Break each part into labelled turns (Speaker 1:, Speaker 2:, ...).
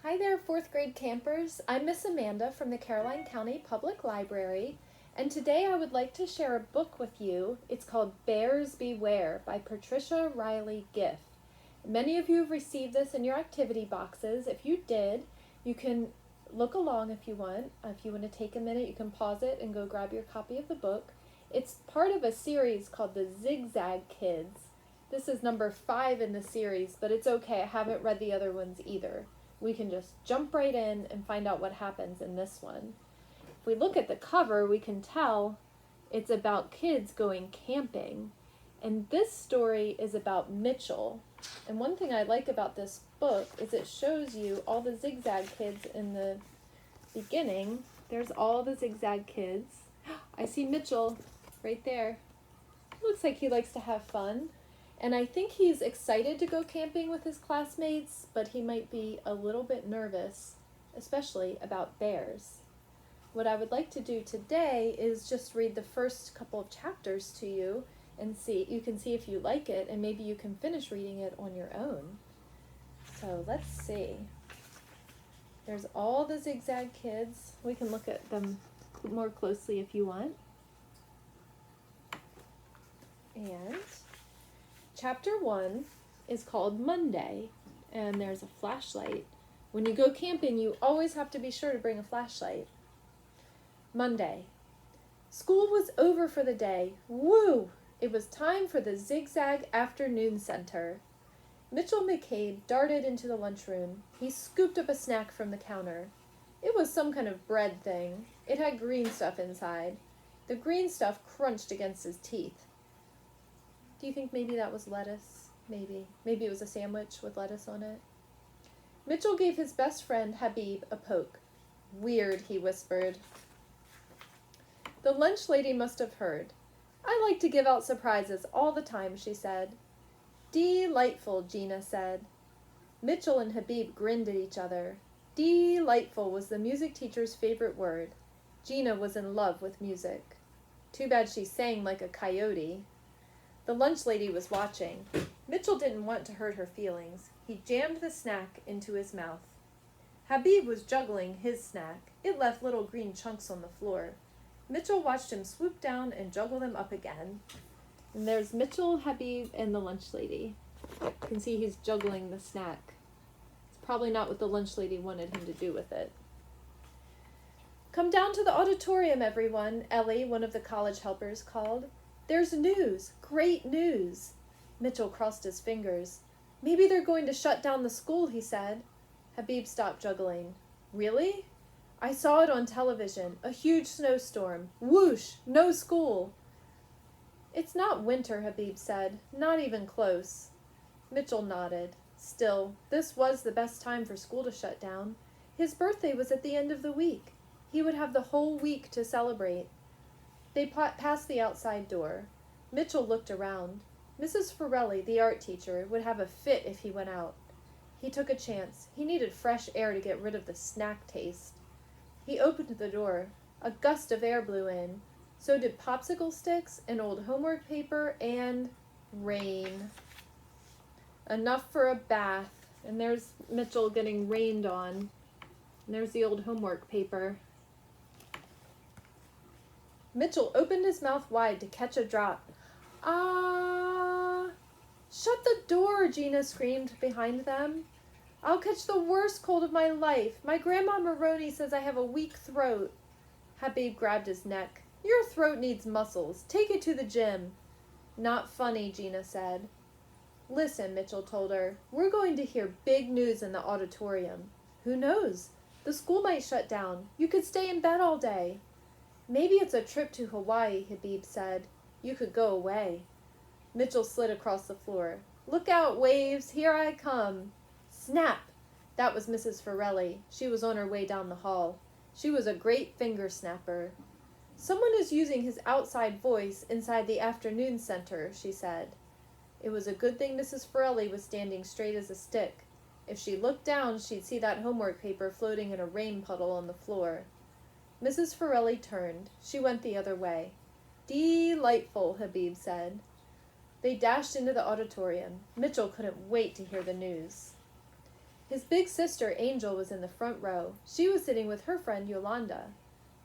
Speaker 1: Hi there, fourth grade campers. I'm Miss Amanda from the Caroline County Public Library, and today I would like to share a book with you. It's called Bears Beware by Patricia Riley Giff. Many of you have received this in your activity boxes. If you did, you can look along if you want. If you want to take a minute, you can pause it and go grab your copy of the book. It's part of a series called the Zigzag Kids. This is number 5 in the series, but it's okay. I haven't read the other ones either. We can just jump right in and find out what happens in this one. If we look at the cover, we can tell it's about kids going camping. And this story is about Mitchell. And one thing I like about this book is it shows you all the Zigzag Kids in the beginning. There's all the Zigzag Kids. I see Mitchell right there. Looks like he likes to have fun. And I think he's excited to go camping with his classmates, but he might be a little bit nervous, especially about bears. What I would like to do today is just read the first couple of chapters to you and you can see if you like it, and maybe you can finish reading it on your own. So let's see. There's all the Zigzag Kids. We can look at them more closely if you want. And Chapter 1 is called Monday, and there's a flashlight. When you go camping, you always have to be sure to bring a flashlight. Monday. School was over for the day. Woo! It was time for the Zigzag Afternoon Center. Mitchell McCabe darted into the lunchroom. He scooped up a snack from the counter. It was some kind of bread thing. It had green stuff inside. The green stuff crunched against his teeth. Do you think maybe that was lettuce? Maybe. Maybe it was a sandwich with lettuce on it. Mitchell gave his best friend, Habib, a poke. Weird, he whispered. The lunch lady must have heard. I like to give out surprises all the time, she said. Delightful, Gina said. Mitchell and Habib grinned at each other. Delightful was the music teacher's favorite word. Gina was in love with music. Too bad she sang like a coyote. The lunch lady was watching. Mitchell didn't want to hurt her feelings. He jammed the snack into his mouth. Habib was juggling his snack. It left little green chunks on the floor. Mitchell watched him swoop down and juggle them up again. And there's Mitchell, Habib, and the lunch lady. You can see he's juggling the snack. It's probably not what the lunch lady wanted him to do with it. Come down to the auditorium, everyone, Ellie, one of the college helpers, called. There's news, great news. Mitchell crossed his fingers. Maybe they're going to shut down the school, he said. Habib stopped juggling. Really? I saw it on television. A huge snowstorm. Whoosh! No school. It's not winter, Habib said. Not even close. Mitchell nodded. Still, this was the best time for school to shut down. His birthday was at the end of the week. He would have the whole week to celebrate. They passed the outside door. Mitchell looked around. Mrs. Forelli, the art teacher, would have a fit if he went out. He took a chance. He needed fresh air to get rid of the snack taste. He opened the door. A gust of air blew in. So did popsicle sticks, and old homework paper, and rain. Enough for a bath. And there's Mitchell getting rained on. And there's the old homework paper. Mitchell opened his mouth wide to catch a drop. Ah! Shut the door, Gina screamed behind them. I'll catch the worst cold of my life. My grandma Maroney says I have a weak throat. Habib grabbed his neck. Your throat needs muscles. Take it to the gym. Not funny, Gina said. Listen, Mitchell told her. We're going to hear big news in the auditorium. Who knows? The school might shut down. You could stay in bed all day. Maybe it's a trip to Hawaii, Habib said. You could go away. Mitchell slid across the floor. Look out, waves. Here I come. Snap! That was Mrs. Forelli. She was on her way down the hall. She was a great finger snapper. Someone is using his outside voice inside the afternoon center, she said. It was a good thing Mrs. Forelli was standing straight as a stick. If she looked down, she'd see that homework paper floating in a rain puddle on the floor. Mrs. Forelli turned. She went the other way. Delightful, Habib said. They dashed into the auditorium. Mitchell couldn't wait to hear the news. His big sister, Angel, was in the front row. She was sitting with her friend, Yolanda.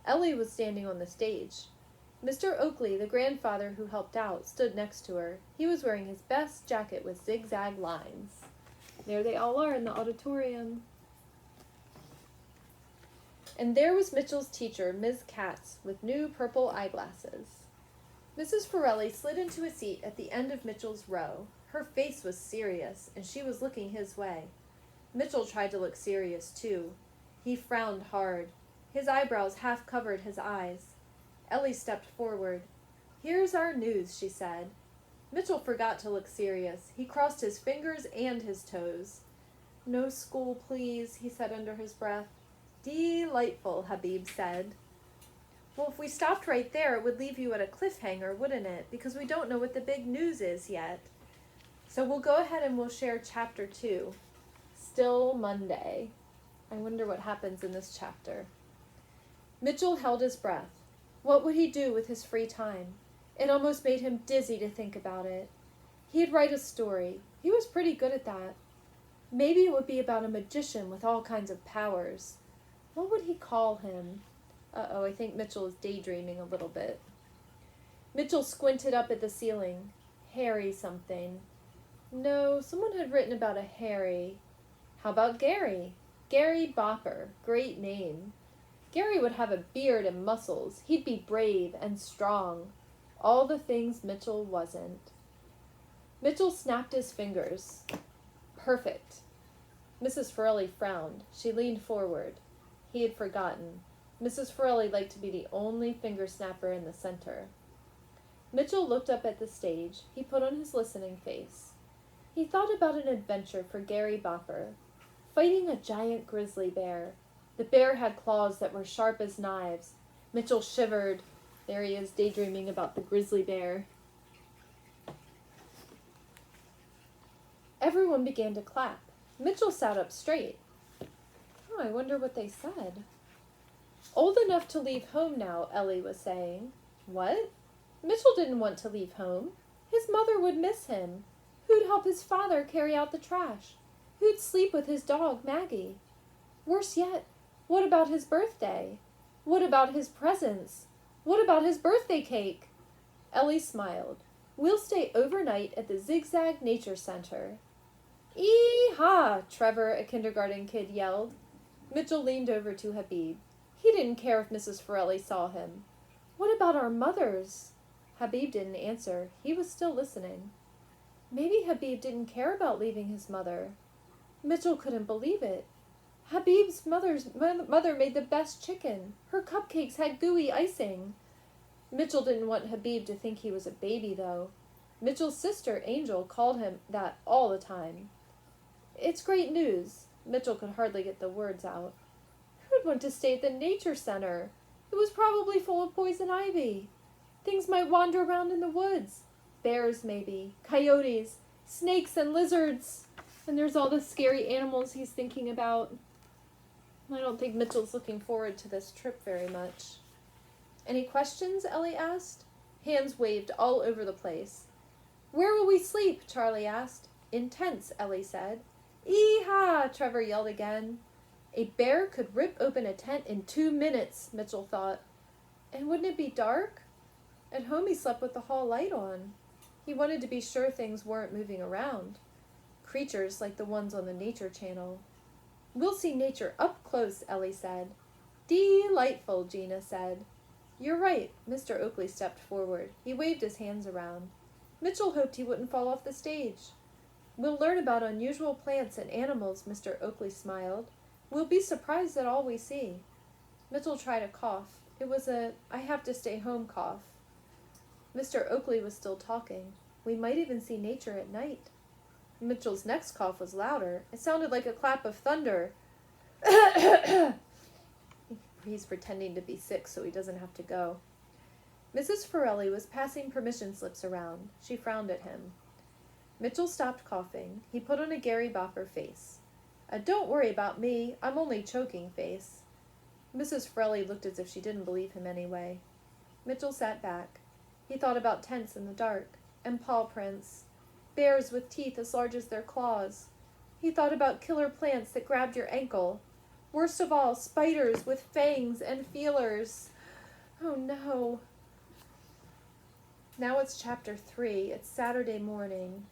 Speaker 1: Ellie was standing on the stage. Mr. Oakley, the grandfather who helped out, stood next to her. He was wearing his best jacket with zigzag lines. There they all are in the auditorium. And there was Mitchell's teacher, Ms. Katz, with new purple eyeglasses. Mrs. Forelli slid into a seat at the end of Mitchell's row. Her face was serious, and she was looking his way. Mitchell tried to look serious, too. He frowned hard. His eyebrows half covered his eyes. Ellie stepped forward. "Here's our news," she said. Mitchell forgot to look serious. He crossed his fingers and his toes. "No school, please," he said under his breath. "Delightful," Habib said. "Well, if we stopped right there, it would leave you at a cliffhanger, wouldn't it? Because we don't know what the big news is yet. So we'll go ahead and we'll share chapter 2. Still Monday. I wonder what happens in this chapter." Mitchell held his breath. What would he do with his free time? It almost made him dizzy to think about it. He'd write a story. He was pretty good at that. Maybe it would be about a magician with all kinds of powers. What would he call him? Uh-oh, I think Mitchell is daydreaming a little bit. Mitchell squinted up at the ceiling. Harry something. No, someone had written about a Harry. How about Gary? Gary Bopper. Great name. Gary would have a beard and muscles. He'd be brave and strong. All the things Mitchell wasn't. Mitchell snapped his fingers. Perfect. Mrs. Forelli frowned. She leaned forward. He had forgotten. Mrs. Forelli liked to be the only finger snapper in the center. Mitchell looked up at the stage. He put on his listening face. He thought about an adventure for Gary Bopper, fighting a giant grizzly bear. The bear had claws that were sharp as knives. Mitchell shivered. There he is, daydreaming about the grizzly bear. Everyone began to clap. Mitchell sat up straight. Oh, I wonder what they said. "Old enough to leave home now," Ellie was saying. What? Mitchell didn't want to leave home. His mother would miss him. Who'd help his father carry out the trash? Who'd sleep with his dog, Maggie? Worse yet, what about his birthday? What about his presents? What about his birthday cake? Ellie smiled. "We'll stay overnight at the Zigzag Nature Center." "Ee-haw!" Trevor, a kindergarten kid, yelled. Mitchell leaned over to Habib. He didn't care if Mrs. Forelli saw him. "What about our mothers?" Habib didn't answer. He was still listening. Maybe Habib didn't care about leaving his mother. Mitchell couldn't believe it. Habib's mother made the best chicken. Her cupcakes had gooey icing. Mitchell didn't want Habib to think he was a baby, though. Mitchell's sister, Angel, called him that all the time. "It's great news." Mitchell could hardly get the words out. Who'd want to stay at the nature center? It was probably full of poison ivy. Things might wander around in the woods. Bears, maybe. Coyotes. Snakes and lizards. And there's all the scary animals he's thinking about. I don't think Mitchell's looking forward to this trip very much. "Any questions?" Ellie asked. Hands waved all over the place. "Where will we sleep?" Charlie asked. "In tents," Ellie said. "Ee-haw!" Trevor yelled again. A bear could rip open a tent in 2 minutes, Mitchell thought. And wouldn't it be dark? At home he slept with the hall light on. He wanted to be sure things weren't moving around. Creatures like the ones on the Nature Channel. "We'll see nature up close," Ellie said. "Delightful," Gina said. "You're right." Mr. Oakley stepped forward. He waved his hands around. Mitchell hoped he wouldn't fall off the stage. "We'll learn about unusual plants and animals," Mr. Oakley smiled. "We'll be surprised at all we see." Mitchell tried a cough. It was a "I have to stay home" cough. Mr. Oakley was still talking. "We might even see nature at night." Mitchell's next cough was louder. It sounded like a clap of thunder. He's pretending to be sick so he doesn't have to go. Mrs. Forelli was passing permission slips around. She frowned at him. Mitchell stopped coughing. He put on a Gary Bopper face. "Don't worry about me. I'm only choking" face. Mrs. Forelli looked as if she didn't believe him anyway. Mitchell sat back. He thought about tents in the dark, and paw prints. Bears with teeth as large as their claws. He thought about killer plants that grabbed your ankle. Worst of all, spiders with fangs and feelers. Oh no. Now it's chapter 3. It's Saturday morning.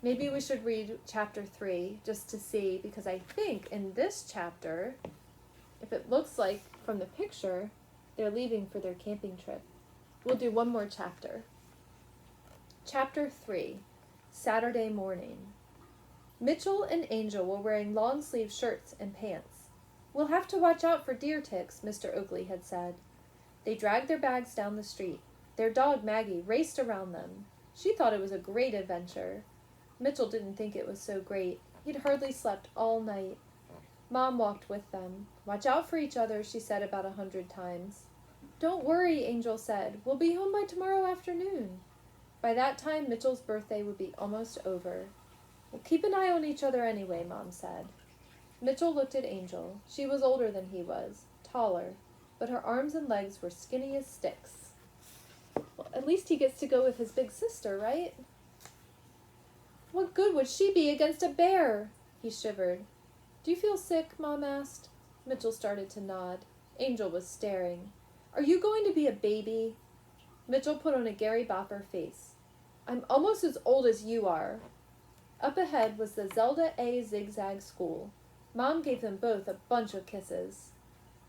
Speaker 1: Maybe we should read chapter 3 just to see, because I think in this chapter, if it looks like from the picture, they're leaving for their camping trip. We'll do one more chapter. Chapter 3, Saturday morning. Mitchell and Angel were wearing long-sleeve shirts and pants. "We'll have to watch out for deer ticks," Mr. Oakley had said. They dragged their bags down the street. Their dog, Maggie, raced around them. She thought it was a great adventure. Mitchell didn't think it was so great. He'd hardly slept all night. Mom walked with them. "Watch out for each other," she said about 100 times. "Don't worry," Angel said. "We'll be home by tomorrow afternoon." By that time, Mitchell's birthday would be almost over. "We'll keep an eye on each other anyway," Mom said. Mitchell looked at Angel. She was older than he was, taller, but her arms and legs were skinny as sticks. Well, at least he gets to go with his big sister, right? "What good would she be against a bear?" He shivered. "Do you feel sick?" Mom asked. Mitchell started to nod. Angel was staring. "Are you going to be a baby?" Mitchell put on a Gary Bopper face. "I'm almost as old as you are." Up ahead was the Zelda A. Zigzag School. Mom gave them both a bunch of kisses.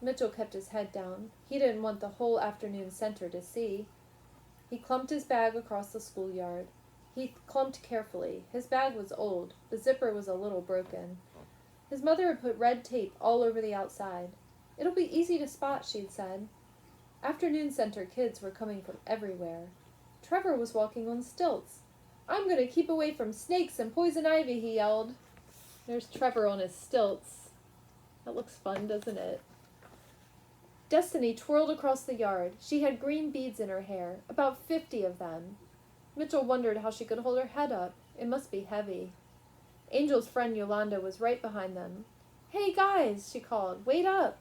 Speaker 1: Mitchell kept his head down. He didn't want the whole afternoon center to see. He clumped his bag across the schoolyard. He clumped carefully. His bag was old. The zipper was a little broken. His mother had put red tape all over the outside. "It'll be easy to spot," she'd said. Afternoon center kids were coming from everywhere. Trevor was walking on stilts. "I'm going to keep away from snakes and poison ivy," he yelled. There's Trevor on his stilts. That looks fun, doesn't it? Destiny twirled across the yard. She had green beads in her hair, about 50 of them. Mitchell wondered how she could hold her head up. It must be heavy. Angel's friend Yolanda was right behind them. "Hey guys," she called, "wait up."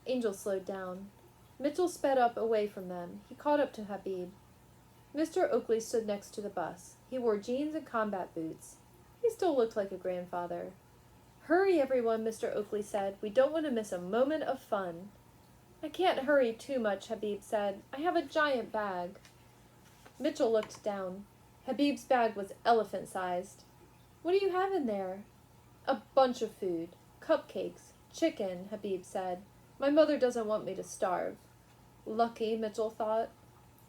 Speaker 1: Angel slowed down. Mitchell sped up away from them. He caught up to Habib. Mr. Oakley stood next to the bus. He wore jeans and combat boots. He still looked like a grandfather. "Hurry, everyone," Mr. Oakley said. "We don't want to miss a moment of fun." "I can't hurry too much," Habib said. "I have a giant bag." Mitchell looked down. Habib's bag was elephant-sized. "What do you have in there?" "A bunch of food. Cupcakes. Chicken," Habib said. "My mother doesn't want me to starve." Lucky, Mitchell thought.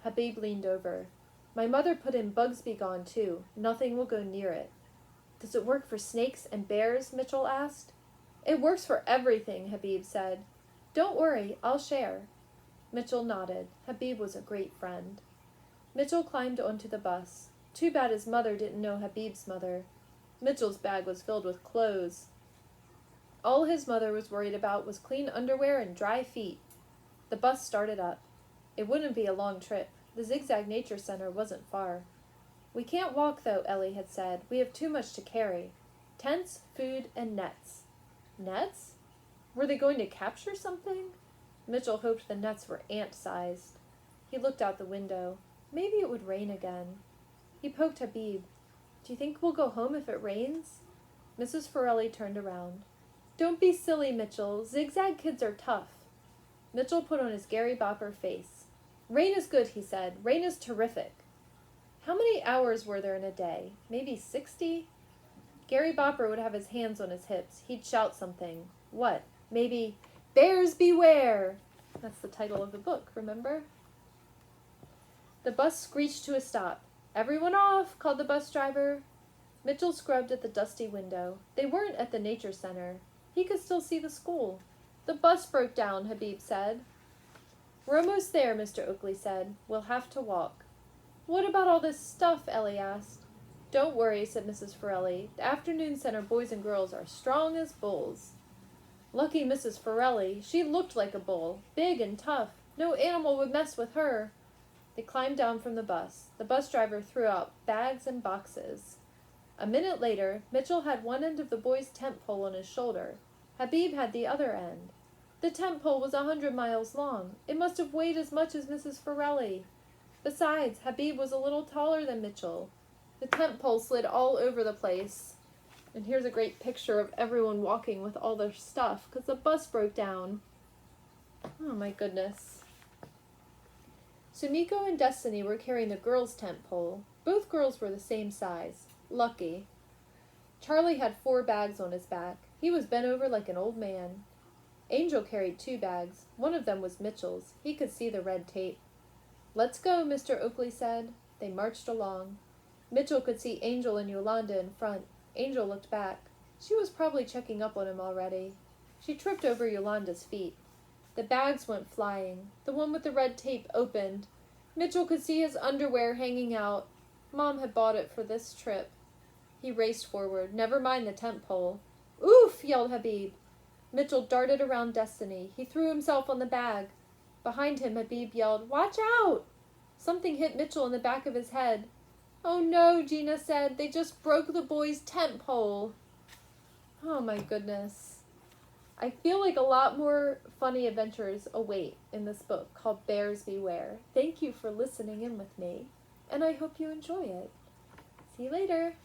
Speaker 1: Habib leaned over. "My mother put in Bugs Be Gone, too. Nothing will go near it." "Does it work for snakes and bears?" Mitchell asked. "It works for everything," Habib said. "Don't worry, I'll share." Mitchell nodded. Habib was a great friend. Mitchell climbed onto the bus. Too bad his mother didn't know Habib's mother. Mitchell's bag was filled with clothes. All his mother was worried about was clean underwear and dry feet. The bus started up. It wouldn't be a long trip. The Zigzag Nature Center wasn't far. "We can't walk, though," Ellie had said. "We have too much to carry. Tents, food, and nets." Nets? Were they going to capture something? Mitchell hoped the nets were ant-sized. He looked out the window. Maybe it would rain again. He poked Habib. "Do you think we'll go home if it rains?" Mrs. Forelli turned around. "Don't be silly, Mitchell. Zigzag kids are tough." Mitchell put on his Gary Bopper face. "Rain is good," he said. "Rain is terrific." How many hours were there in a day? Maybe 60? Gary Bopper would have his hands on his hips. He'd shout something. What? Maybe, "Bears beware!" That's the title of the book, remember? The bus screeched to a stop. "Everyone off," called the bus driver. Mitchell scrubbed at the dusty window. They weren't at the nature center. He could still see the school. "The bus broke down," Habib said. "We're almost there," Mr. Oakley said. "We'll have to walk." "What about all this stuff?" Ellie asked. "Don't worry," said Mrs. Forelli. "The afternoon center boys and girls are strong as bulls." Lucky Mrs. Forelli. She looked like a bull, big and tough. No animal would mess with her. They climbed down from the bus. The bus driver threw out bags and boxes. A minute later, Mitchell had one end of the boy's tent pole on his shoulder. Habib had the other end. The tent pole was 100 miles long. It must have weighed as much as Mrs. Forelli. Besides, Habib was a little taller than Mitchell. The tent pole slid all over the place. And here's a great picture of everyone walking with all their stuff because the bus broke down. Oh my goodness. Sumiko and Destiny were carrying the girls' tent pole. Both girls were the same size. Lucky. Charlie had 4 bags on his back. He was bent over like an old man. Angel carried 2 bags. One of them was Mitchell's. He could see the red tape. "Let's go," Mr. Oakley said. They marched along. Mitchell could see Angel and Yolanda in front. Angel looked back. She was probably checking up on him already. She tripped over Yolanda's feet. The bags went flying. The one with the red tape opened. Mitchell could see his underwear hanging out. Mom had bought it for this trip. He raced forward. Never mind the tent pole. "Oof!" yelled Habib. Mitchell darted around Destiny. He threw himself on the bag. Behind him, Habib yelled, "Watch out!" Something hit Mitchell in the back of his head. "Oh no," Gina said. "They just broke the boys' tent pole." Oh my goodness. I feel like a lot more funny adventures await in this book called Bears Beware. Thank you for listening in with me, and I hope you enjoy it. See you later.